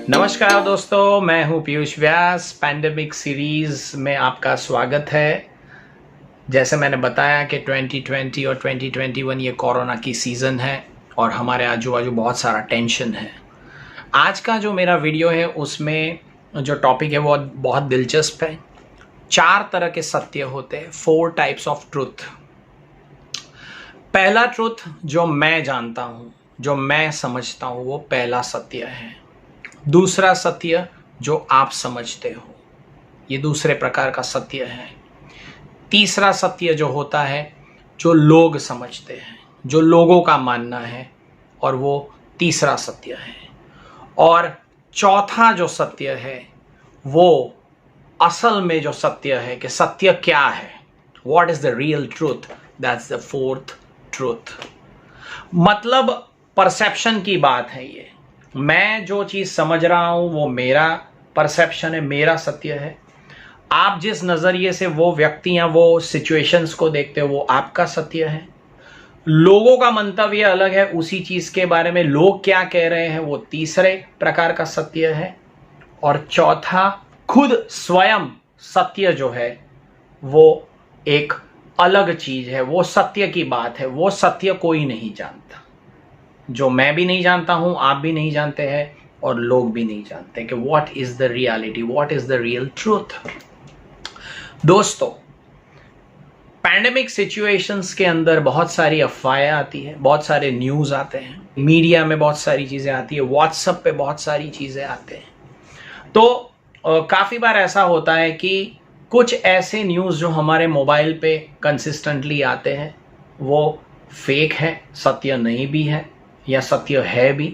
नमस्कार दोस्तों, मैं हूं पीयूष व्यास। पैंडेमिक सीरीज में आपका स्वागत है। जैसे मैंने बताया कि 2020 और 2021 ये कोरोना की सीज़न है और हमारे आजू बाजू बहुत सारा टेंशन है। आज का जो मेरा वीडियो है उसमें जो टॉपिक है वो बहुत दिलचस्प है। 4 तरह के सत्य होते हैं, 4 टाइप्स ऑफ ट्रुथ। पहला ट्रुथ जो मैं जानता हूँ, जो मैं समझता हूँ, वो पहला सत्य है। दूसरा सत्य जो आप समझते हो, ये दूसरे प्रकार का सत्य है। तीसरा सत्य जो होता है जो लोग समझते हैं, जो लोगों का मानना है, और वो तीसरा सत्य है। और चौथा जो सत्य है वो असल में जो सत्य है कि सत्य क्या है, what is the real truth, that's the fourth truth. मतलब परसेप्शन की बात है ये। मैं जो चीज़ समझ रहा हूँ वो मेरा परसेप्शन है, मेरा सत्य है। आप जिस नज़रिए से वो व्यक्ति या वो सिचुएशंस को देखते हो वो आपका सत्य है। लोगों का मंतव्य अलग है उसी चीज़ के बारे में, लोग क्या कह रहे हैं वो तीसरे प्रकार का सत्य है। और चौथा खुद स्वयं सत्य जो है वो एक अलग चीज़ है, वो सत्य की बात है। वो सत्य कोई नहीं जानता, जो मैं भी नहीं जानता हूं, आप भी नहीं जानते हैं और लोग भी नहीं जानते कि what is the reality, what is the real truth. दोस्तों, पैंडेमिक सिचुएशंस के अंदर बहुत सारी अफवाहें आती है, बहुत सारे न्यूज़ आते हैं, मीडिया में बहुत सारी चीज़ें आती है, व्हाट्सएप पे बहुत सारी चीज़ें आते हैं। तो काफ़ी बार ऐसा होता है कि कुछ ऐसे न्यूज़ जो हमारे मोबाइल पे कंसिस्टेंटली आते हैं वो फेक है, सत्य नहीं भी है या सत्य है भी।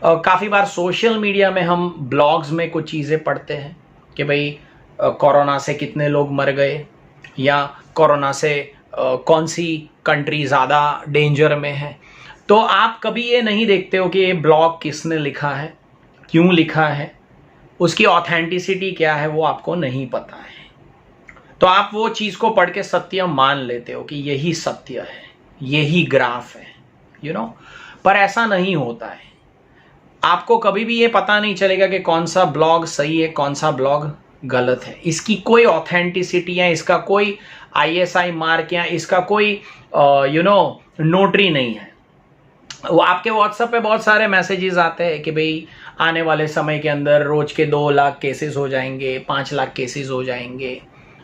काफ़ी बार सोशल मीडिया में हम ब्लॉग्स में कुछ चीज़ें पढ़ते हैं कि भाई कोरोना से कितने लोग मर गए, या कोरोना से कौन सी कंट्री ज़्यादा डेंजर में है। तो आप कभी ये नहीं देखते हो कि ये ब्लॉग किसने लिखा है, क्यों लिखा है, उसकी ऑथेंटिसिटी क्या है, वो आपको नहीं पता है। तो आप वो चीज़ को पढ़ के सत्य मान लेते हो कि यही सत्य है, यही ग्राफ है, यू नो। पर ऐसा नहीं होता है। आपको कभी भी ये पता नहीं चलेगा कि कौन सा ब्लॉग सही है, कौन सा ब्लॉग गलत है। इसकी कोई ऑथेंटिसिटी या इसका कोई ISI मार्क या इसका कोई नोटरी नहीं है। वो आपके व्हाट्सएप पे बहुत सारे मैसेजेस आते हैं कि भाई आने वाले समय के अंदर रोज के 2 लाख केसेस हो जाएंगे, 5 लाख केसेस हो जाएंगे,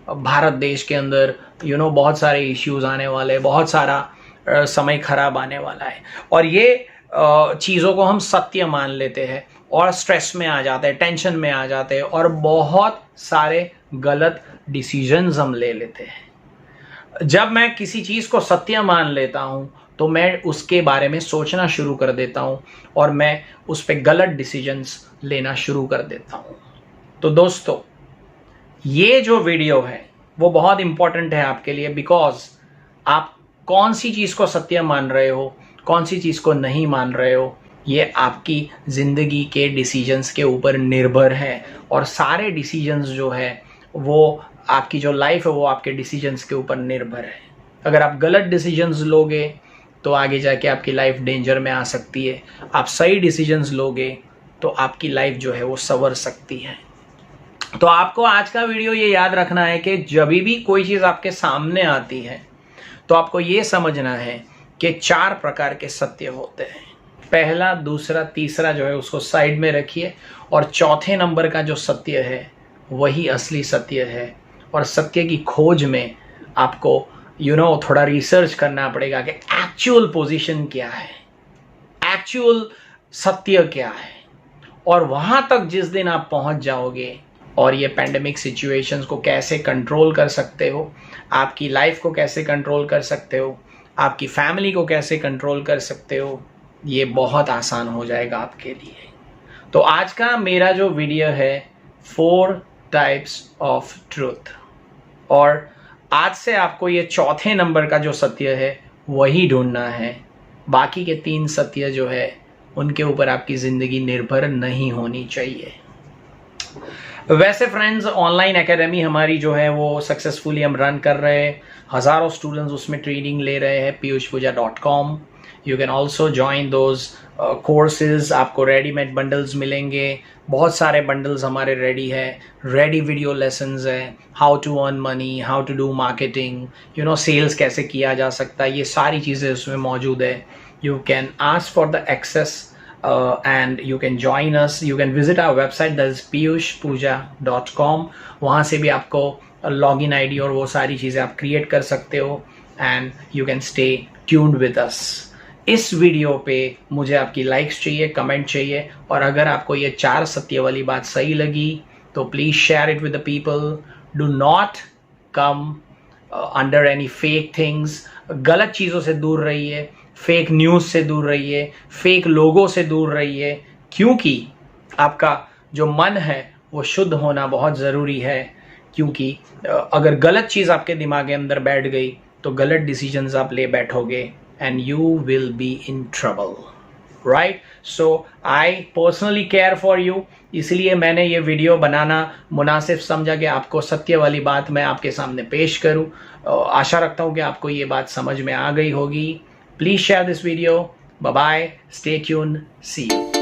भारत देश के अंदर बहुत सारे इश्यूज आने वाले, बहुत सारा समय खराब आने वाला है। और ये चीज़ों को हम सत्य मान लेते हैं और स्ट्रेस में आ जाते हैं, टेंशन में आ जाते हैं और बहुत सारे गलत डिसीजंस हम ले लेते हैं। जब मैं किसी चीज़ को सत्य मान लेता हूँ तो मैं उसके बारे में सोचना शुरू कर देता हूँ और मैं उस पर गलत डिसीजंस लेना शुरू कर देता हूँ। तो दोस्तों, ये जो वीडियो है वो बहुत इम्पॉर्टेंट है आपके लिए, बिकॉज आप कौन सी चीज़ को सत्य मान रहे हो, कौन सी चीज़ को नहीं मान रहे हो, ये आपकी ज़िंदगी के डिसीजंस के ऊपर निर्भर है। और सारे डिसीजंस जो है वो आपकी जो लाइफ है वो आपके डिसीजंस के ऊपर निर्भर है। अगर आप गलत डिसीजंस लोगे तो आगे जाके आपकी लाइफ डेंजर में आ सकती है। आप सही डिसीजंस लोगे तो आपकी लाइफ जो है वो संवर सकती है। तो आपको आज का वीडियो ये याद रखना है कि जब भी कोई चीज़ आपके सामने आती है तो आपको ये समझना है कि 4 प्रकार के सत्य होते हैं। पहला, दूसरा, तीसरा जो है उसको साइड में रखिए और चौथे नंबर का जो सत्य है वही असली सत्य है। और सत्य की खोज में आपको थोड़ा रिसर्च करना पड़ेगा कि एक्चुअल पोजीशन क्या है, एक्चुअल सत्य क्या है। और वहाँ तक जिस दिन आप पहुँच जाओगे और ये पैंडेमिक सिचुएशंस को कैसे कंट्रोल कर सकते हो, आपकी लाइफ को कैसे कंट्रोल कर सकते हो, आपकी फैमिली को कैसे कंट्रोल कर सकते हो, ये बहुत आसान हो जाएगा आपके लिए। तो आज का मेरा जो वीडियो है 4 टाइप्स ऑफ ट्रूथ, और आज से आपको ये चौथे नंबर का जो सत्य है वही ढूंढना है। बाकी के 3 सत्य जो है उनके ऊपर आपकी ज़िंदगी निर्भर नहीं होनी चाहिए। वैसे फ्रेंड्स, ऑनलाइन एकेडमी हमारी जो है वो सक्सेसफुली हम रन कर रहे हैं। हज़ारों स्टूडेंट्स उसमें ट्रेनिंग ले रहे हैं, piyushpuja.com। You can also join those courses. आपको रेडीमेड बंडल्स मिलेंगे, बहुत सारे बंडल्स हमारे रेडी है, रेडी वीडियो लेसन्स है, how to earn money, how to do marketing, you know sales कैसे किया जा सकता है, ये सारी चीज़ें उसमें मौजूद है। You can ask for the access and you can join us. You can visit our website, that is piyushpuja.com. वहाँ से भी आपको लॉगिन आईडी और वो सारी चीज़ें आप क्रिएट कर सकते हो and you can stay tuned with us. इस वीडियो पे मुझे आपकी लाइक्स चाहिए, कमेंट चाहिए, और अगर आपको ये 4 सत्य वाली बात सही लगी तो please share it with the people. Do not come under any fake things. गलत चीज़ों से दूर रहिए, फेक न्यूज़ से दूर रहिए, फेक लोगों से दूर रहिए, क्योंकि आपका जो मन है वो शुद्ध होना बहुत ज़रूरी है। क्योंकि अगर गलत चीज़ आपके दिमाग के अंदर बैठ गई तो गलत डिसीजंस आप ले बैठोगे and you will be in trouble, right? So I personally care for you, इसलिए मैंने ये वीडियो बनाना मुनासिब समझा कि आपको सत्य वाली बात मैं आपके सामने पेश करूं। आशा रखता हूं कि आपको ये बात समझ में आ गई होगी। Please share this video. Bye bye. Stay tuned. See you.